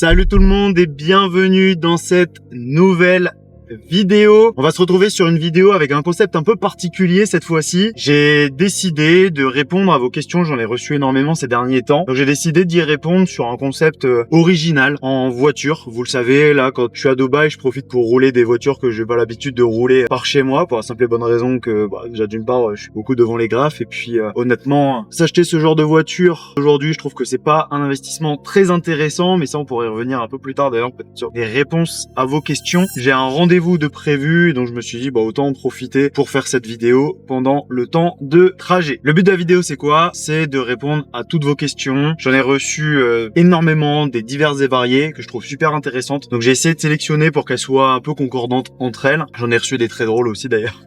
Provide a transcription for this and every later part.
Salut tout le monde et bienvenue dans cette nouvelle vidéo. On va se retrouver sur une vidéo avec un concept un peu particulier cette fois-ci. J'ai décidé de répondre à vos questions, j'en ai reçu énormément ces derniers temps. Donc j'ai décidé d'y répondre sur un concept original en voiture. Vous le savez, là quand je suis à Dubaï, je profite pour rouler des voitures que j'ai pas l'habitude de rouler par chez moi pour la simple et bonne raison que déjà d'une part, je suis beaucoup devant les graphes et puis honnêtement, s'acheter ce genre de voiture aujourd'hui, je trouve que c'est pas un investissement très intéressant, mais ça on pourrait y revenir un peu plus tard d'ailleurs peut-être sur les réponses à vos questions. J'ai un rendez-vous de prévu, donc je me suis dit autant en profiter pour faire cette vidéo pendant le temps de trajet. Le but de la vidéo c'est quoi? C'est de répondre à toutes vos questions. J'en ai reçu énormément, des diverses et variées que je trouve super intéressantes, donc j'ai essayé de sélectionner pour qu'elles soient un peu concordantes entre elles. J'en ai reçu des très drôles aussi d'ailleurs.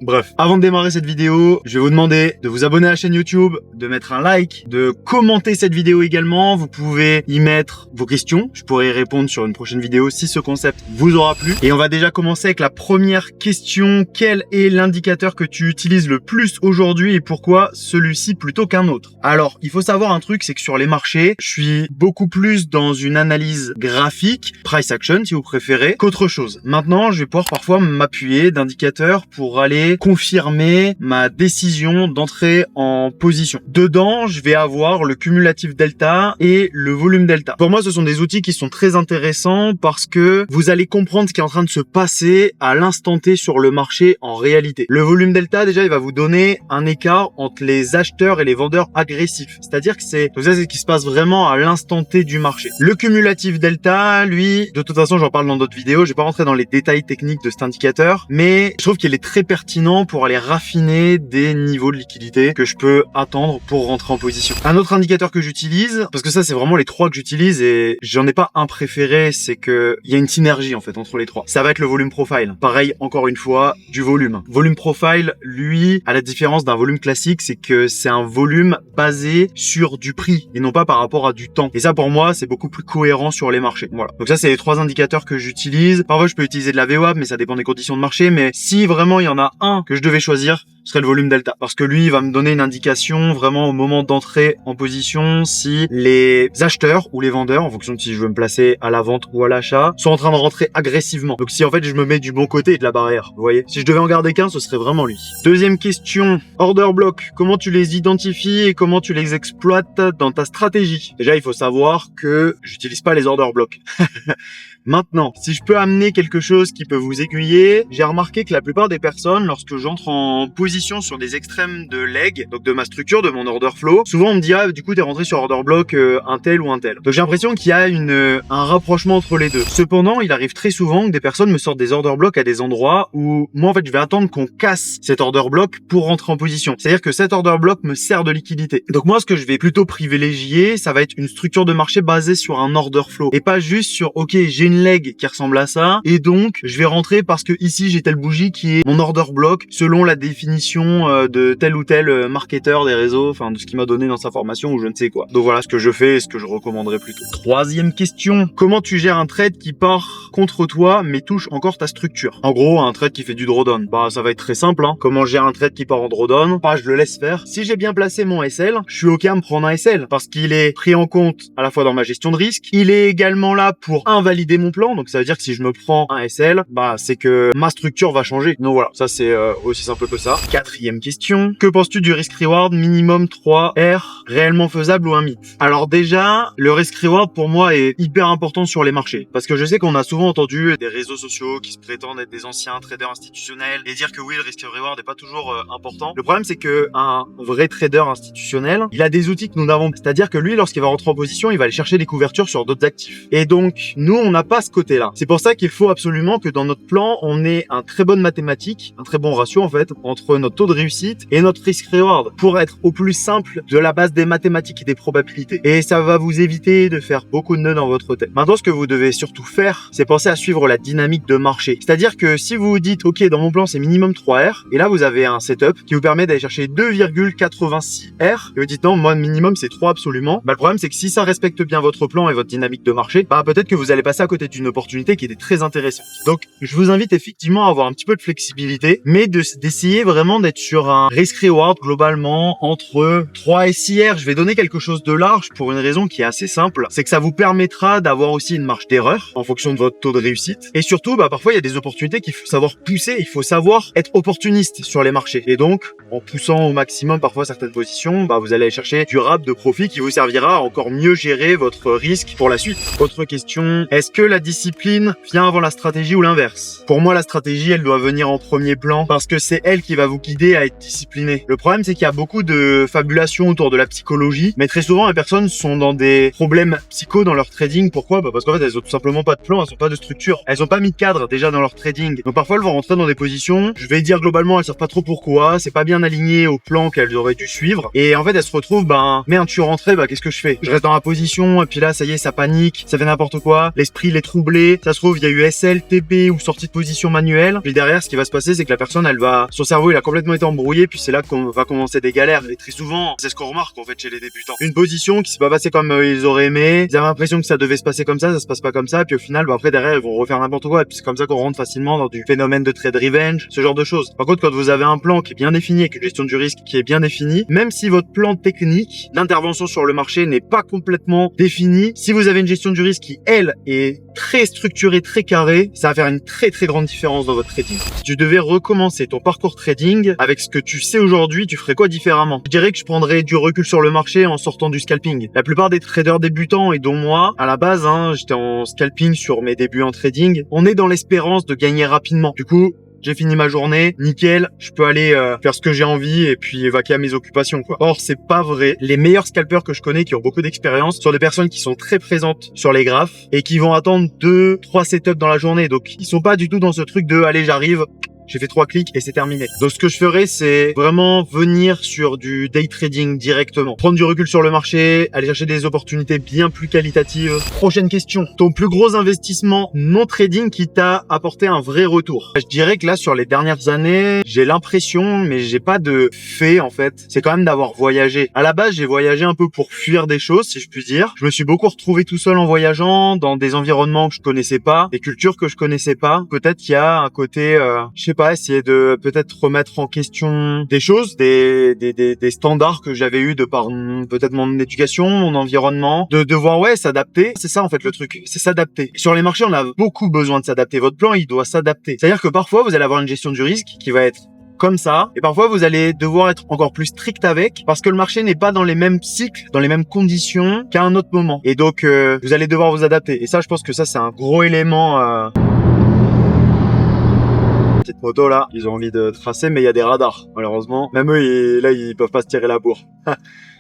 Bref, avant de démarrer cette vidéo, je vais vous demander de vous abonner à la chaîne YouTube, de mettre un like, de commenter cette vidéo également. Vous pouvez y mettre vos questions, je pourrai y répondre sur une prochaine vidéo si ce concept vous aura plu. Et on va déjà commencer avec la première question. Quel est l'indicateur que tu utilises le plus aujourd'hui et pourquoi celui-ci plutôt qu'un autre? Alors, il faut savoir un truc, c'est que sur les marchés, je suis beaucoup plus dans une analyse graphique, price action si vous préférez, qu'autre chose. Maintenant, je vais pouvoir parfois m'appuyer d'indicateurs pour aller confirmer ma décision d'entrer en position. Dedans, je vais avoir le cumulatif delta et le volume delta. Pour moi, ce sont des outils qui sont très intéressants parce que vous allez comprendre ce qui est en train de se passer à l'instant T sur le marché en réalité. Le volume delta, déjà, il va vous donner un écart entre les acheteurs et les vendeurs agressifs. C'est-à-dire que c'est ce qui se passe vraiment à l'instant T du marché. Le cumulatif delta, lui, de toute façon, j'en parle dans d'autres vidéos. Je vais pas rentrer dans les détails techniques de cet indicateur, mais je trouve qu'il est très pertinent pour aller raffiner des niveaux de liquidité que je peux attendre pour rentrer en position. Un autre indicateur que j'utilise, parce que ça, c'est vraiment les trois que j'utilise et j'en ai pas un préféré, c'est que il y a une synergie en fait entre les trois. Ça va être le volume profile. Pareil, encore une fois, du volume. Volume profile, lui, à la différence d'un volume classique, c'est que c'est un volume basé sur du prix et non pas par rapport à du temps. Et ça, pour moi, c'est beaucoup plus cohérent sur les marchés. Voilà. Donc ça, c'est les trois indicateurs que j'utilise. Parfois, je peux utiliser de la VWAP, mais ça dépend des conditions de marché. Mais si vraiment il y en a un que je devais choisir, ce serait le volume delta. Parce que lui, il va me donner une indication vraiment au moment d'entrer en position si les acheteurs ou les vendeurs, en fonction de si je veux me placer à la vente ou à l'achat, sont en train de rentrer agressivement. Donc si en fait je me mets du bon côté de la barrière, vous voyez. Si je devais en garder qu'un, ce serait vraiment lui. Deuxième question, order block. Comment tu les identifies et comment tu les exploites dans ta stratégie? Déjà, il faut savoir que j'utilise pas les order blocks. Maintenant, si je peux amener quelque chose qui peut vous aiguiller, j'ai remarqué que la plupart des personnes, lorsque j'entre en position sur des extrêmes de leg, donc de ma structure, de mon order flow, souvent on me dit du coup t'es rentré sur order block un tel ou un tel. Donc j'ai l'impression qu'il y a un rapprochement entre les deux. Cependant, il arrive très souvent que des personnes me sortent des order blocks à des endroits où moi en fait je vais attendre qu'on casse cet order block pour rentrer en position. C'est-à-dire que cet order block me sert de liquidité. Donc moi ce que je vais plutôt privilégier, ça va être une structure de marché basée sur un order flow et pas juste sur ok j'ai une leg qui ressemble à ça et donc je vais rentrer parce que ici j'ai telle bougie qui est mon order block selon la définition de tel ou tel marketeur des réseaux, enfin de ce qu'il m'a donné dans sa formation ou je ne sais quoi. Donc voilà ce que je fais et ce que je recommanderais plutôt. Troisième question, comment tu gères un trade qui part contre toi mais touche encore ta structure? En gros, un trade qui fait du drawdown, ça va être très simple hein. Comment je gère un trade qui part en drawdown? Je le laisse faire. Si j'ai bien placé mon SL, je suis ok à me prendre un SL parce qu'il est pris en compte à la fois dans ma gestion de risque, il est également là pour invalider mon plan, donc ça veut dire que si je me prends un SL, c'est que ma structure va changer. Donc voilà, ça c'est aussi simple que ça. Quatrième question, que penses-tu du risk reward minimum 3R, réellement faisable ou un mythe? Alors déjà, le risk reward pour moi est hyper important sur les marchés, parce que je sais qu'on a souvent entendu des réseaux sociaux qui se prétendent être des anciens traders institutionnels et dire que oui, le risk reward n'est pas toujours important. Le problème c'est que un vrai trader institutionnel, il a des outils que nous n'avons, c'est-à-dire que lui, lorsqu'il va rentrer en position, il va aller chercher des couvertures sur d'autres actifs. Et donc, nous, on n'a pas ce côté-là. C'est pour ça qu'il faut absolument que dans notre plan, on ait un très bonne mathématique, un très bon ratio en fait, entre notre taux de réussite et notre risk reward, pour être au plus simple de la base des mathématiques et des probabilités. Et ça va vous éviter de faire beaucoup de nœuds dans votre tête. Maintenant, ce que vous devez surtout faire, c'est penser à suivre la dynamique de marché. C'est-à-dire que si vous vous dites, ok, dans mon plan, c'est minimum 3R, et là, vous avez un setup qui vous permet d'aller chercher 2,86R, et vous dites non, moi, minimum, c'est 3 absolument. Le problème, c'est que si ça respecte bien votre plan et votre dynamique de marché, peut-être que vous allez passer à côté côté d'une opportunité qui était très intéressante. Donc, je vous invite effectivement à avoir un petit peu de flexibilité, mais d'essayer vraiment d'être sur un risk-reward globalement entre 3 et 6 R. Je vais donner quelque chose de large pour une raison qui est assez simple, c'est que ça vous permettra d'avoir aussi une marge d'erreur en fonction de votre taux de réussite. Et surtout, parfois, il y a des opportunités qu'il faut savoir pousser, il faut savoir être opportuniste sur les marchés. Et donc, en poussant au maximum parfois certaines positions, vous allez aller chercher du rap de profit qui vous servira à encore mieux gérer votre risque pour la suite. Autre question, est-ce que la discipline vient avant la stratégie ou l'inverse? Pour moi, la stratégie, elle doit venir en premier plan parce que c'est elle qui va vous guider à être discipliné. Le problème, c'est qu'il y a beaucoup de fabulations autour de la psychologie, mais très souvent, les personnes sont dans des problèmes psycho dans leur trading. Pourquoi? Parce qu'en fait, elles ont tout simplement pas de plan, elles ont pas de structure, elles ont pas mis de cadre déjà dans leur trading. Donc parfois, elles vont rentrer dans des positions, je vais dire globalement, elles savent pas trop pourquoi, c'est pas bien aligné au plan qu'elles auraient dû suivre. Et en fait, elles se retrouvent, merde, je suis rentré, qu'est-ce que je fais? Je reste dans la position, et puis là, ça y est, ça panique, ça fait n'importe quoi, l'esprit il est troublé, ça se trouve, il y a eu SL, TP ou sortie de position manuelle. Puis derrière, ce qui va se passer, c'est que la personne, son cerveau, il a complètement été embrouillé, puis c'est là qu'on va commencer des galères. Et très souvent, c'est ce qu'on remarque, en fait, chez les débutants. Une position qui s'est pas passée comme ils auraient aimé, ils avaient l'impression que ça devait se passer comme ça se passe pas comme ça, puis au final, après, derrière, ils vont refaire n'importe quoi, et puis c'est comme ça qu'on rentre facilement dans du phénomène de trade revenge, ce genre de choses. Par contre, quand vous avez un plan qui est bien défini, avec une gestion du risque qui est bien définie, même si votre plan technique d'intervention sur le marché n'est pas complètement défini, si vous avez une gestion du risque qui, elle, est très structurée, très carrée, ça va faire une très très grande différence dans votre trading. Si tu devais recommencer ton parcours trading avec ce que tu sais aujourd'hui, tu ferais quoi différemment? Je dirais que je prendrais du recul sur le marché en sortant du scalping. La plupart des traders débutants, et dont moi, à la base, j'étais en scalping sur mes débuts en trading, on est dans l'espérance de gagner rapidement. Du coup, j'ai fini ma journée, nickel, je peux aller faire ce que j'ai envie et puis vaquer à mes occupations, quoi. Or, c'est pas vrai. Les meilleurs scalpers que je connais qui ont beaucoup d'expérience sont des personnes qui sont très présentes sur les graphes et qui vont attendre 2-3 setups dans la journée. Donc, ils sont pas du tout dans ce truc de « allez, j'arrive ». J'ai fait 3 clics et c'est terminé. Donc ce que je ferais, c'est vraiment venir sur du day trading directement. Prendre du recul sur le marché, aller chercher des opportunités bien plus qualitatives. Prochaine question. Ton plus gros investissement non trading qui t'a apporté un vrai retour? Je dirais que là, sur les dernières années, j'ai l'impression, mais j'ai pas de fait en fait, c'est quand même d'avoir voyagé. À la base, j'ai voyagé un peu pour fuir des choses, si je puis dire. Je me suis beaucoup retrouvé tout seul en voyageant, dans des environnements que je connaissais pas, des cultures que je connaissais pas. Peut-être qu'il y a un côté, je sais pas, essayer de peut-être remettre en question des choses, des standards que j'avais eu de par peut-être mon éducation, mon environnement, de devoir s'adapter. C'est ça en fait le truc, c'est s'adapter. Sur les marchés, on a beaucoup besoin de s'adapter. Votre plan, il doit s'adapter. C'est-à-dire que parfois, vous allez avoir une gestion du risque qui va être comme ça, et parfois vous allez devoir être encore plus strict avec, parce que le marché n'est pas dans les mêmes cycles, dans les mêmes conditions qu'à un autre moment. Et donc, vous allez devoir vous adapter. Et ça, je pense que ça, c'est un gros élément. Petite moto là, ils ont envie de tracer, mais il y a des radars, malheureusement. Même eux, ils peuvent pas se tirer la bourre.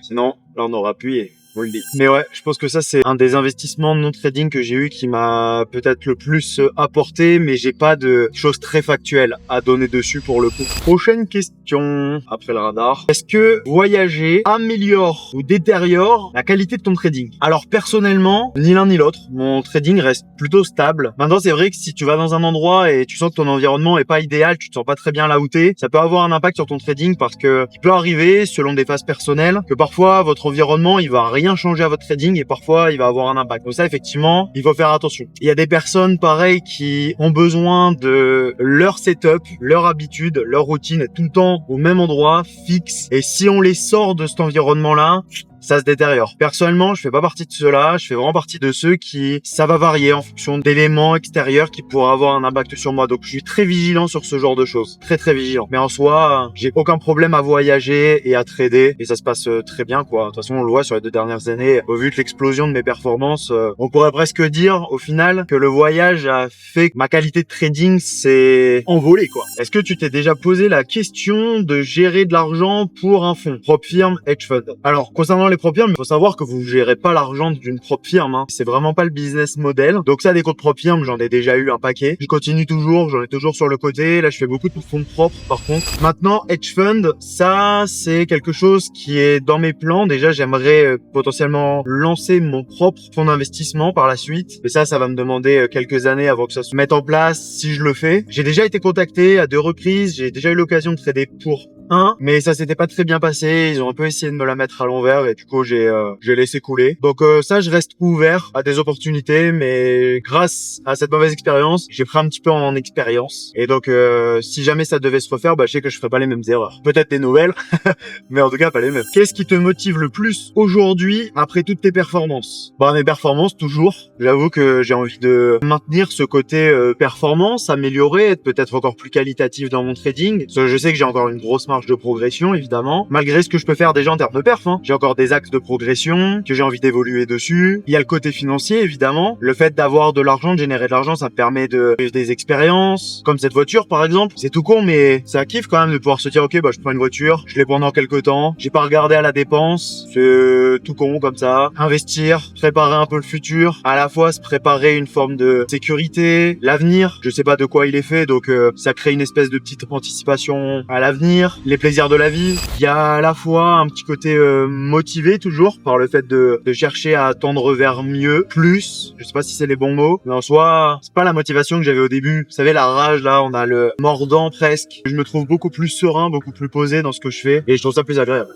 Sinon, là on aura pu et on le dit. Mais ouais, je pense que ça c'est un des investissements non trading que j'ai eu qui m'a peut-être le plus apporté, mais j'ai pas de choses très factuelles à donner dessus pour le coup. Prochaine question, après le radar. Est-ce que voyager améliore ou détériore la qualité de ton trading? Alors personnellement, ni l'un ni l'autre. Mon trading reste plutôt stable. Maintenant, c'est vrai que si tu vas dans un endroit et tu sens que ton environnement est pas idéal, tu te sens pas très bien là où t'es, ça peut avoir un impact sur ton trading parce que il peut arriver, selon des phases personnelles, que parfois votre environnement, il va rien changer à votre trading et parfois il va avoir un impact. Donc ça, effectivement, il faut faire attention. Il y a des personnes pareilles qui ont besoin de leur setup, leur habitude, leur routine être tout le temps au même endroit, fixe. Et si on les sort de cet environnement-là, ça se détériore. Personnellement, je fais pas partie de ceux-là, je fais vraiment partie de ceux qui, ça va varier en fonction d'éléments extérieurs qui pourraient avoir un impact sur moi. Donc je suis très vigilant sur ce genre de choses, très très vigilant. Mais en soi, j'ai aucun problème à voyager et à trader et ça se passe très bien quoi. De toute façon, on le voit sur les 2 dernières années, au vu de l'explosion de mes performances, on pourrait presque dire au final que le voyage a fait que ma qualité de trading s'est envolée quoi. Est-ce que tu t'es déjà posé la question de gérer de l'argent pour un fonds, prop firm, hedge fund? Alors, concernant les propres firmes, il faut savoir que vous gérez pas l'argent d'une propre firme, c'est vraiment pas le business model. Donc ça, des comptes propres firmes, j'en ai déjà eu un paquet. Je continue toujours, j'en ai toujours sur le côté. Là, je fais beaucoup de fonds propres par contre. Maintenant, hedge fund, ça, c'est quelque chose qui est dans mes plans. Déjà, j'aimerais potentiellement lancer mon propre fonds d'investissement par la suite. Mais ça va me demander quelques années avant que ça se mette en place si je le fais. J'ai déjà été contacté à 2 reprises. J'ai déjà eu l'occasion de trader pour mais ça s'était pas très bien passé. Ils ont un peu essayé de me la mettre à l'envers et du coup j'ai laissé couler. Donc ça, je reste ouvert à des opportunités, mais grâce à cette mauvaise expérience, j'ai pris un petit peu en expérience. Et donc si jamais ça devait se refaire, bah je sais que je ferai pas les mêmes erreurs. Peut-être des nouvelles, mais en tout cas pas les mêmes. Qu'est-ce qui te motive le plus aujourd'hui après toutes tes performances? Bah mes performances toujours. J'avoue que j'ai envie de maintenir ce côté performance, améliorer, être peut-être encore plus qualitatif dans mon trading. Parce que je sais que j'ai encore une grosse marge de progression évidemment, malgré ce que je peux faire déjà en termes de perf. J'ai encore des axes de progression que j'ai envie d'évoluer dessus. Il y a le côté financier évidemment. Le fait d'avoir de l'argent, de générer de l'argent, ça me permet de vivre des expériences, comme cette voiture par exemple. C'est tout con, mais ça kiffe quand même de pouvoir se dire ok, bah je prends une voiture, je l'ai pendant quelques temps, j'ai pas regardé à la dépense, c'est tout con comme ça. Investir, préparer un peu le futur, à la fois se préparer une forme de sécurité, l'avenir. Je sais pas de quoi il est fait, donc ça crée une espèce de petite anticipation à l'avenir, les plaisirs de la vie. Il y a à la fois un petit côté motivé toujours par le fait de chercher à tendre vers mieux, plus. Je sais pas si c'est les bons mots, mais en soi, c'est pas la motivation que j'avais au début. Vous savez, la rage là, on a le mordant presque. Je me trouve beaucoup plus serein, beaucoup plus posé dans ce que je fais, et je trouve ça plus agréable.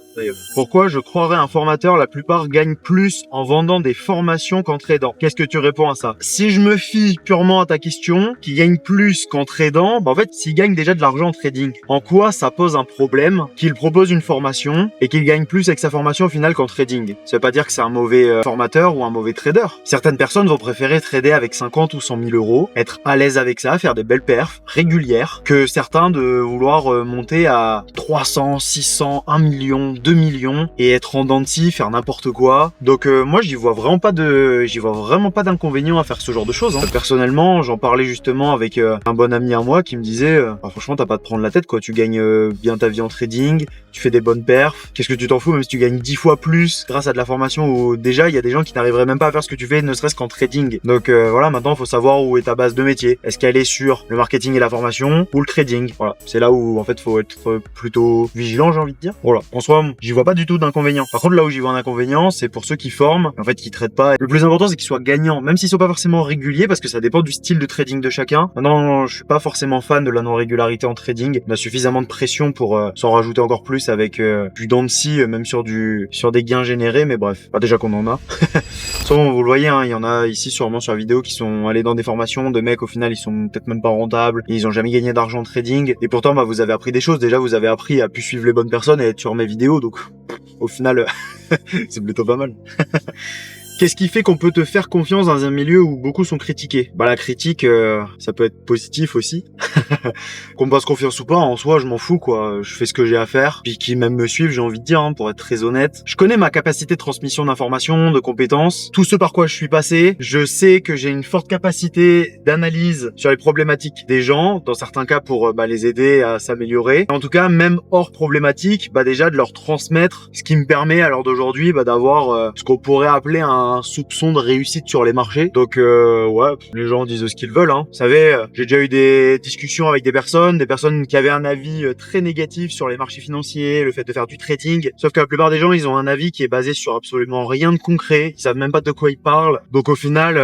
Pourquoi je croirais un formateur? La plupart gagnent plus en vendant des formations qu'en tradant. Qu'est-ce que tu réponds à ça? Si je me fie purement à ta question, qui gagne plus qu'en tradant, bah en fait, s'il gagne déjà de l'argent en trading, en quoi ça pose un problème qu'il propose une formation et qu'il gagne plus avec sa formation au final qu'en trading? Ça veut pas dire que c'est un mauvais formateur ou un mauvais trader. Certaines personnes vont préférer trader avec 50 ou 100 000 euros, être à l'aise avec ça, faire des belles perfs régulières, que certains de vouloir monter à 300, 600, 1 million, 2 millions et être en dents de scie, faire n'importe quoi. Donc moi j'y vois vraiment pas d'inconvénient à faire ce genre de choses. Personnellement, j'en parlais justement avec un bon ami à moi qui me disait franchement t'as pas à te prendre la tête quoi, tu gagnes bien ta vie en trading, tu fais des bonnes perfs, qu'est-ce que tu t'en fous même si tu gagnes 10 fois plus grâce à de la formation où déjà il y a des gens qui n'arriveraient même pas à faire ce que tu fais ne serait-ce qu'en trading. Donc voilà, maintenant il faut savoir où est ta base de métier. Est-ce qu'elle est sur le marketing et la formation ou le trading? Voilà, c'est là où en fait faut être plutôt vigilant, j'ai envie de dire. Voilà, en soi j'y vois pas du tout d'inconvénient. Par contre là où j'y vois un inconvénient, c'est pour ceux qui forment, en fait qui traitent pas. Le plus important c'est qu'ils soient gagnants, même s'ils sont pas forcément réguliers, parce que ça dépend du style de trading de chacun. Maintenant je suis pas forcément fan de la non-régularité en trading. On a suffisamment de pression pour s'en rajouter encore plus avec du dents de scie, même sur des gains générés, mais bref, pas déjà qu'on en a. Souvent vous le voyez, il y en a ici sûrement sur la vidéo qui sont allés dans des formations de mecs au final ils sont peut-être même pas rentables, et ils ont jamais gagné d'argent en trading, et pourtant vous avez appris des choses. Déjà vous avez appris à plus suivre les bonnes personnes et être sur mes vidéos, donc au final c'est plutôt pas mal. Qu'est-ce qui fait qu'on peut te faire confiance dans un milieu où beaucoup sont critiqués? La critique, ça peut être positif aussi. Qu'on me fasse confiance ou pas, en soi, je m'en fous, quoi. Je fais ce que j'ai à faire. Puis qui même me suivent, j'ai envie de dire, pour être très honnête. Je connais ma capacité de transmission d'informations, de compétences, tout ce par quoi je suis passé. Je sais que j'ai une forte capacité d'analyse sur les problématiques des gens, dans certains cas pour les aider à s'améliorer. En tout cas, même hors problématique, déjà de leur transmettre ce qui me permet à l'heure d'aujourd'hui d'avoir ce qu'on pourrait appeler un soupçon de réussite sur les marchés. Donc ouais, les gens disent ce qu'ils veulent. Vous savez, j'ai déjà eu des discussions avec des personnes qui avaient un avis très négatif sur les marchés financiers, le fait de faire du trading. Sauf que la plupart des gens, ils ont un avis qui est basé sur absolument rien de concret. Ils savent même pas de quoi ils parlent. Donc au final,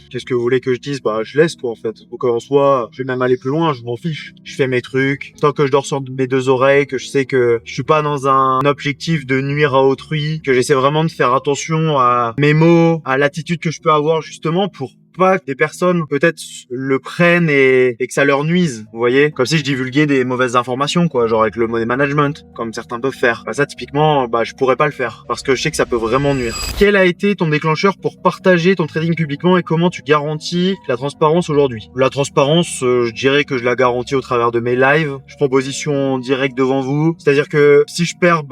qu'est-ce que vous voulez que je dise? Je laisse quoi en fait. Donc en soi, je vais même aller plus loin, je m'en fiche. Je fais mes trucs. Tant que je dors sur mes deux oreilles, que je sais que je suis pas dans un objectif de nuire à autrui, que j'essaie vraiment de faire attention à mes mots, à l'attitude que je peux avoir justement pour pas que des personnes peut-être le prennent et que ça leur nuise, vous voyez, comme si je divulguais des mauvaises informations quoi, genre avec le money management comme certains peuvent faire. Ça typiquement je pourrais pas le faire parce que je sais que ça peut vraiment nuire. Quel a été ton déclencheur pour partager ton trading publiquement et comment tu garantis la transparence aujourd'hui? La transparence, je dirais que je la garantis au travers de mes lives. Je prends position en direct devant vous, c'est-à-dire que si je perds,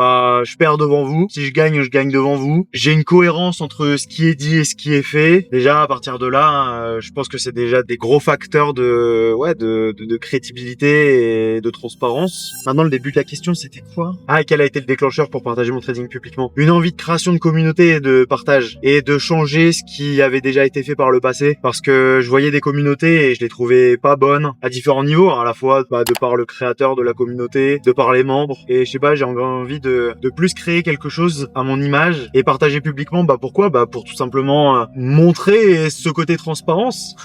je perds devant vous, si je gagne devant vous. J'ai une cohérence entre ce qui est dit et ce qui est fait. Déjà à partir de là, je pense que c'est déjà des gros facteurs de crédibilité et de transparence. Maintenant, le début de la question, c'était quoi? Et quel a été le déclencheur pour partager mon trading publiquement? Une envie de création de communauté et de partage et de changer ce qui avait déjà été fait par le passé, parce que je voyais des communautés et je les trouvais pas bonnes à différents niveaux, à la fois de par le créateur de la communauté, de par les membres, et je sais pas, j'ai envie de plus créer quelque chose à mon image et partager publiquement. Pourquoi? Pour tout simplement montrer ce côté transparence.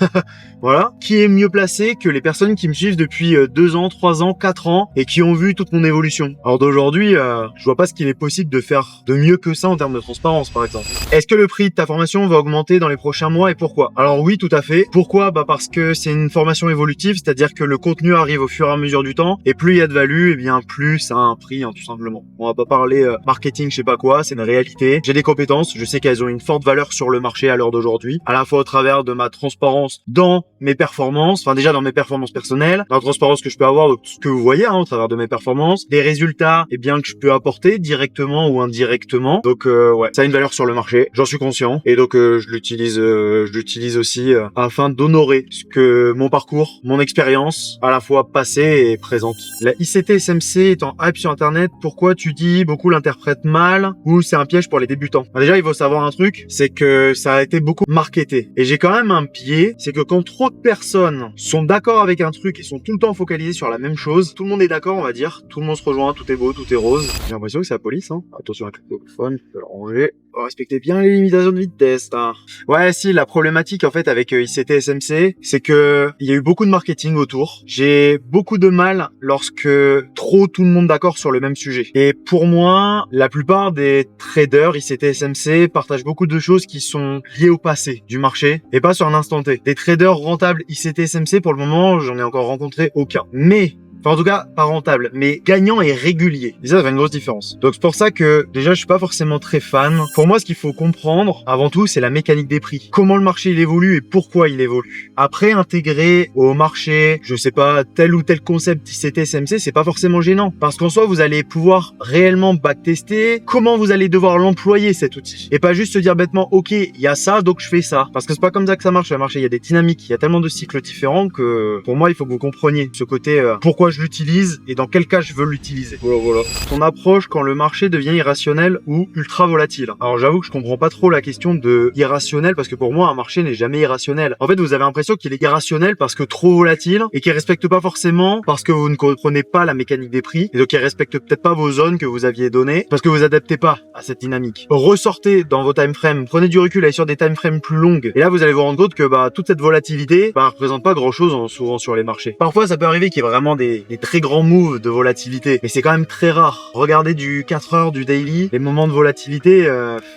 Voilà. Qui est mieux placé que les personnes qui me suivent depuis 2 ans, 3 ans, 4 ans et qui ont vu toute mon évolution. Alors d'aujourd'hui, je vois pas ce qu'il est possible de faire de mieux que ça en termes de transparence, par exemple. Est-ce que le prix de ta formation va augmenter dans les prochains mois et pourquoi? Alors oui, tout à fait. Pourquoi? Parce que c'est une formation évolutive, c'est-à-dire que le contenu arrive au fur et à mesure du temps et plus il y a de value, et bien plus ça a un prix, tout simplement. On va pas parler marketing, je sais pas quoi, c'est une réalité. J'ai des compétences, je sais qu'elles ont une forte valeur sur le marché à l'heure d'aujourd'hui, à la fois au travers de ma transparence dans mes performances, enfin déjà dans mes performances personnelles, dans la transparence que je peux avoir, donc ce que vous voyez au travers de mes performances, des résultats que je peux apporter directement ou indirectement. Donc ouais, ça a une valeur sur le marché, j'en suis conscient et donc je l'utilise aussi afin d'honorer ce que mon parcours, mon expérience à la fois passée et présente. La ICT SMC étant hype sur internet, pourquoi tu dis beaucoup l'interprètent mal ou c'est un piège pour les débutants? Déjà, il faut savoir un truc, c'est que ça a été beaucoup marketé et j'ai quand même un pied, c'est que quand trop de personnes sont d'accord avec un truc et sont tout le temps focalisées sur la même chose, tout le monde est d'accord, on va dire, tout le monde se rejoint, tout est beau, tout est rose. J'ai l'impression que c'est la police, hein. Attention avec le téléphone, je peux le ranger. Oh, respectez bien les limitations de vitesse, hein. Ouais, si, la problématique, en fait, avec ICT SMC, c'est que il y a eu beaucoup de marketing autour. J'ai beaucoup de mal lorsque trop tout le monde d'accord sur le même sujet. Et pour moi, la plupart des traders ICT SMC partagent beaucoup de choses qui sont liées au passé du marché et pas sur un instant T. Des traders rentables ICT SMC, pour le moment, j'en ai encore rencontré aucun. Mais enfin, en tout cas, pas rentable, mais gagnant et régulier. Et ça fait une grosse différence. Donc, c'est pour ça que, déjà, je suis pas forcément très fan. Pour moi, ce qu'il faut comprendre, avant tout, c'est la mécanique des prix. Comment le marché, il évolue et pourquoi il évolue. Après, intégrer au marché, je sais pas, tel ou tel concept ICT SMC, c'est pas forcément gênant. Parce qu'en soi, vous allez pouvoir réellement backtester comment vous allez devoir l'employer, cet outil. Et pas juste se dire bêtement, ok, il y a ça, donc je fais ça. Parce que c'est pas comme ça que ça marche. Le marché, il y a des dynamiques, il y a tellement de cycles différents que, pour moi, il faut que vous compreniez ce côté, pourquoi je l'utilise et dans quel cas je veux l'utiliser. Voilà. Ton approche quand le marché devient irrationnel ou ultra volatile. Alors j'avoue que je comprends pas trop la question de irrationnel parce que pour moi un marché n'est jamais irrationnel. En fait vous avez l'impression qu'il est irrationnel parce que trop volatile et qu'il respecte pas forcément parce que vous ne comprenez pas la mécanique des prix et donc il respecte peut-être pas vos zones que vous aviez données parce que vous adaptez pas à cette dynamique. Ressortez dans vos time frames, prenez du recul, allez sur des time frames plus longues et là vous allez vous rendre compte que toute cette volatilité représente pas grand chose souvent sur les marchés. Parfois ça peut arriver qu'il y ait vraiment des très grands moves de volatilité, mais c'est quand même très rare. Regardez du 4 heures, du daily, les moments de volatilité,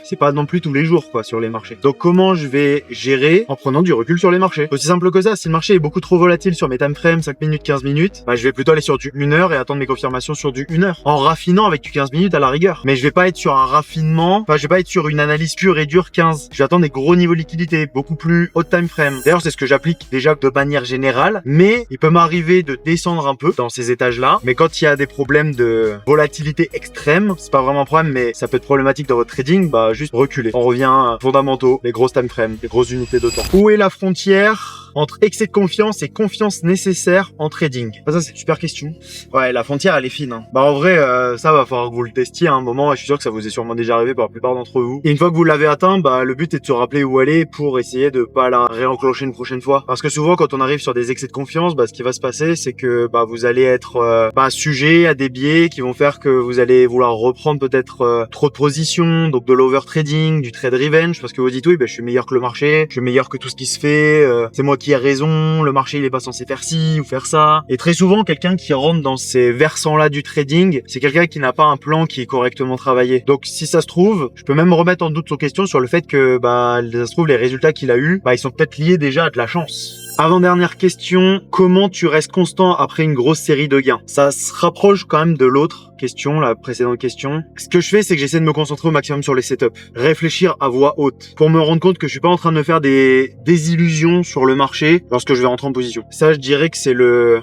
c'est pas non plus tous les jours sur les marchés. Donc comment je vais gérer en prenant du recul sur les marchés? Aussi simple que ça, si le marché est beaucoup trop volatile sur mes time frames, 5 minutes, 15 minutes, je vais plutôt aller sur du 1 heure et attendre mes confirmations sur du 1 heure, en raffinant avec du 15 minutes à la rigueur. Mais je vais pas être sur un raffinement, je vais pas être sur une analyse pure et dure 15. Je vais attendre des gros niveaux de liquidité, beaucoup plus haut time frame. D'ailleurs, c'est ce que j'applique déjà de manière générale, mais il peut m'arriver de descendre un peu dans ces étages-là. Mais quand il y a des problèmes de volatilité extrême, c'est pas vraiment un problème, mais ça peut être problématique dans votre trading, juste reculer. On revient à fondamentaux, les grosses time frames, les grosses unités de temps. Où est la frontière entre excès de confiance et confiance nécessaire en trading? Ça, c'est une super question. Ouais, la frontière, elle est fine. En vrai, ça va falloir que vous le testiez à un moment et je suis sûr que ça vous est sûrement déjà arrivé par la plupart d'entre vous. Et une fois que vous l'avez atteint, le but est de se rappeler où aller pour essayer de pas la réenclencher une prochaine fois. Parce que souvent, quand on arrive sur des excès de confiance, ce qui va se passer, c'est que vous allez être sujet à des biais qui vont faire que vous allez vouloir reprendre peut-être trop de positions, donc de l'overtrading, du trade revenge, parce que vous dites oui, je suis meilleur que le marché, je suis meilleur que tout ce qui se fait, c'est moi qui ai raison, le marché il est pas censé faire ci ou faire ça. Et très souvent, quelqu'un qui rentre dans ces versants-là du trading, c'est quelqu'un qui n'a pas un plan qui est correctement travaillé. Donc si ça se trouve, je peux même remettre en doute son question sur le fait que ça se trouve les résultats qu'il a eu, ils sont peut-être liés déjà à de la chance. Avant-dernière question, comment tu restes constant après une grosse série de gains? Ça se rapproche quand même de l'autre question, la précédente question. Ce que je fais, c'est que j'essaie de me concentrer au maximum sur les setups. Réfléchir à voix haute pour me rendre compte que je suis pas en train de me faire des désillusions sur le marché lorsque je vais rentrer en position. Ça, je dirais que c'est le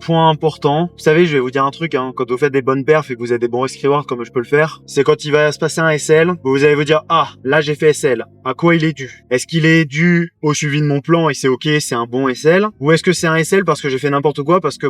point important. Vous savez, je vais vous dire un truc, quand vous faites des bonnes perfs et que vous avez des bons risk rewards comme je peux le faire, c'est quand il va se passer un SL, vous allez vous dire, là j'ai fait SL. À quoi il est dû? Est-ce qu'il est dû au suivi de mon plan et c'est ok, c'est un bon SL? Ou est-ce que c'est un SL parce que j'ai fait n'importe quoi, parce que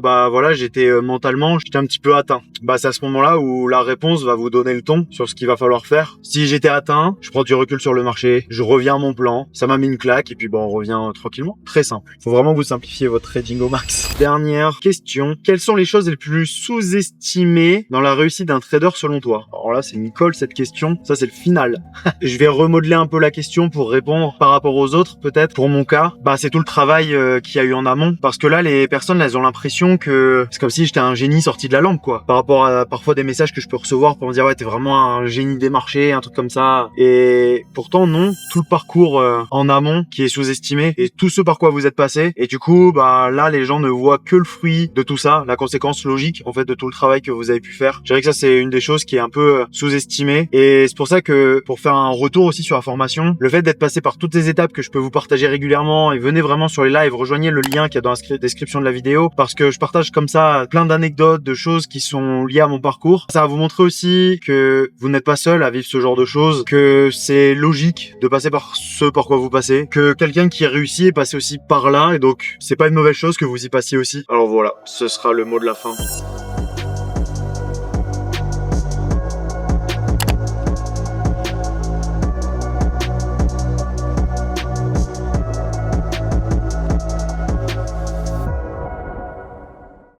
j'étais mentalement, j'étais un petit peu atteint? Ça ce moment-là où la réponse va vous donner le ton sur ce qu'il va falloir faire. Si j'étais atteint, je prends du recul sur le marché, je reviens à mon plan, ça m'a mis une claque et puis bon, on revient tranquillement. Très simple. Faut vraiment que vous simplifiez votre trading au max. Dernière question. Quelles sont les choses les plus sous-estimées dans la réussite d'un trader selon toi? Alors là, c'est Nicole cette question. Ça, c'est le final. Je vais remodeler un peu la question pour répondre par rapport aux autres, peut-être. Pour mon cas, c'est tout le travail qu'il y a eu en amont. Parce que là, les personnes, elles ont l'impression que c'est comme si j'étais un génie sorti de la lampe, quoi. Par rapport à parfois des messages que je peux recevoir pour me dire, ouais, t'es vraiment un génie des marchés, un truc comme ça. Et pourtant, non. Tout le parcours en amont qui est sous-estimé et tout ce par quoi vous êtes passé. Et du coup, là, les gens ne voient que le fruit de tout ça, la conséquence logique, en fait, de tout le travail que vous avez pu faire. Je dirais que ça, c'est une des choses qui est un peu sous-estimée. Et c'est pour ça que, pour faire un retour aussi sur la formation, le fait d'être passé par toutes les étapes que je peux vous partager régulièrement, et venez vraiment sur les lives, rejoignez le lien qu'il y a dans la description de la vidéo, parce que je partage comme ça plein d'anecdotes, de choses qui sont liées à mon parcours. Ça va vous montrer aussi que vous n'êtes pas seul à vivre ce genre de choses, que c'est logique de passer par ce par quoi vous passez, que quelqu'un qui réussit est passé aussi par là, et donc c'est pas une mauvaise chose que vous y passiez aussi. Alors voilà, ce sera le mot de la fin.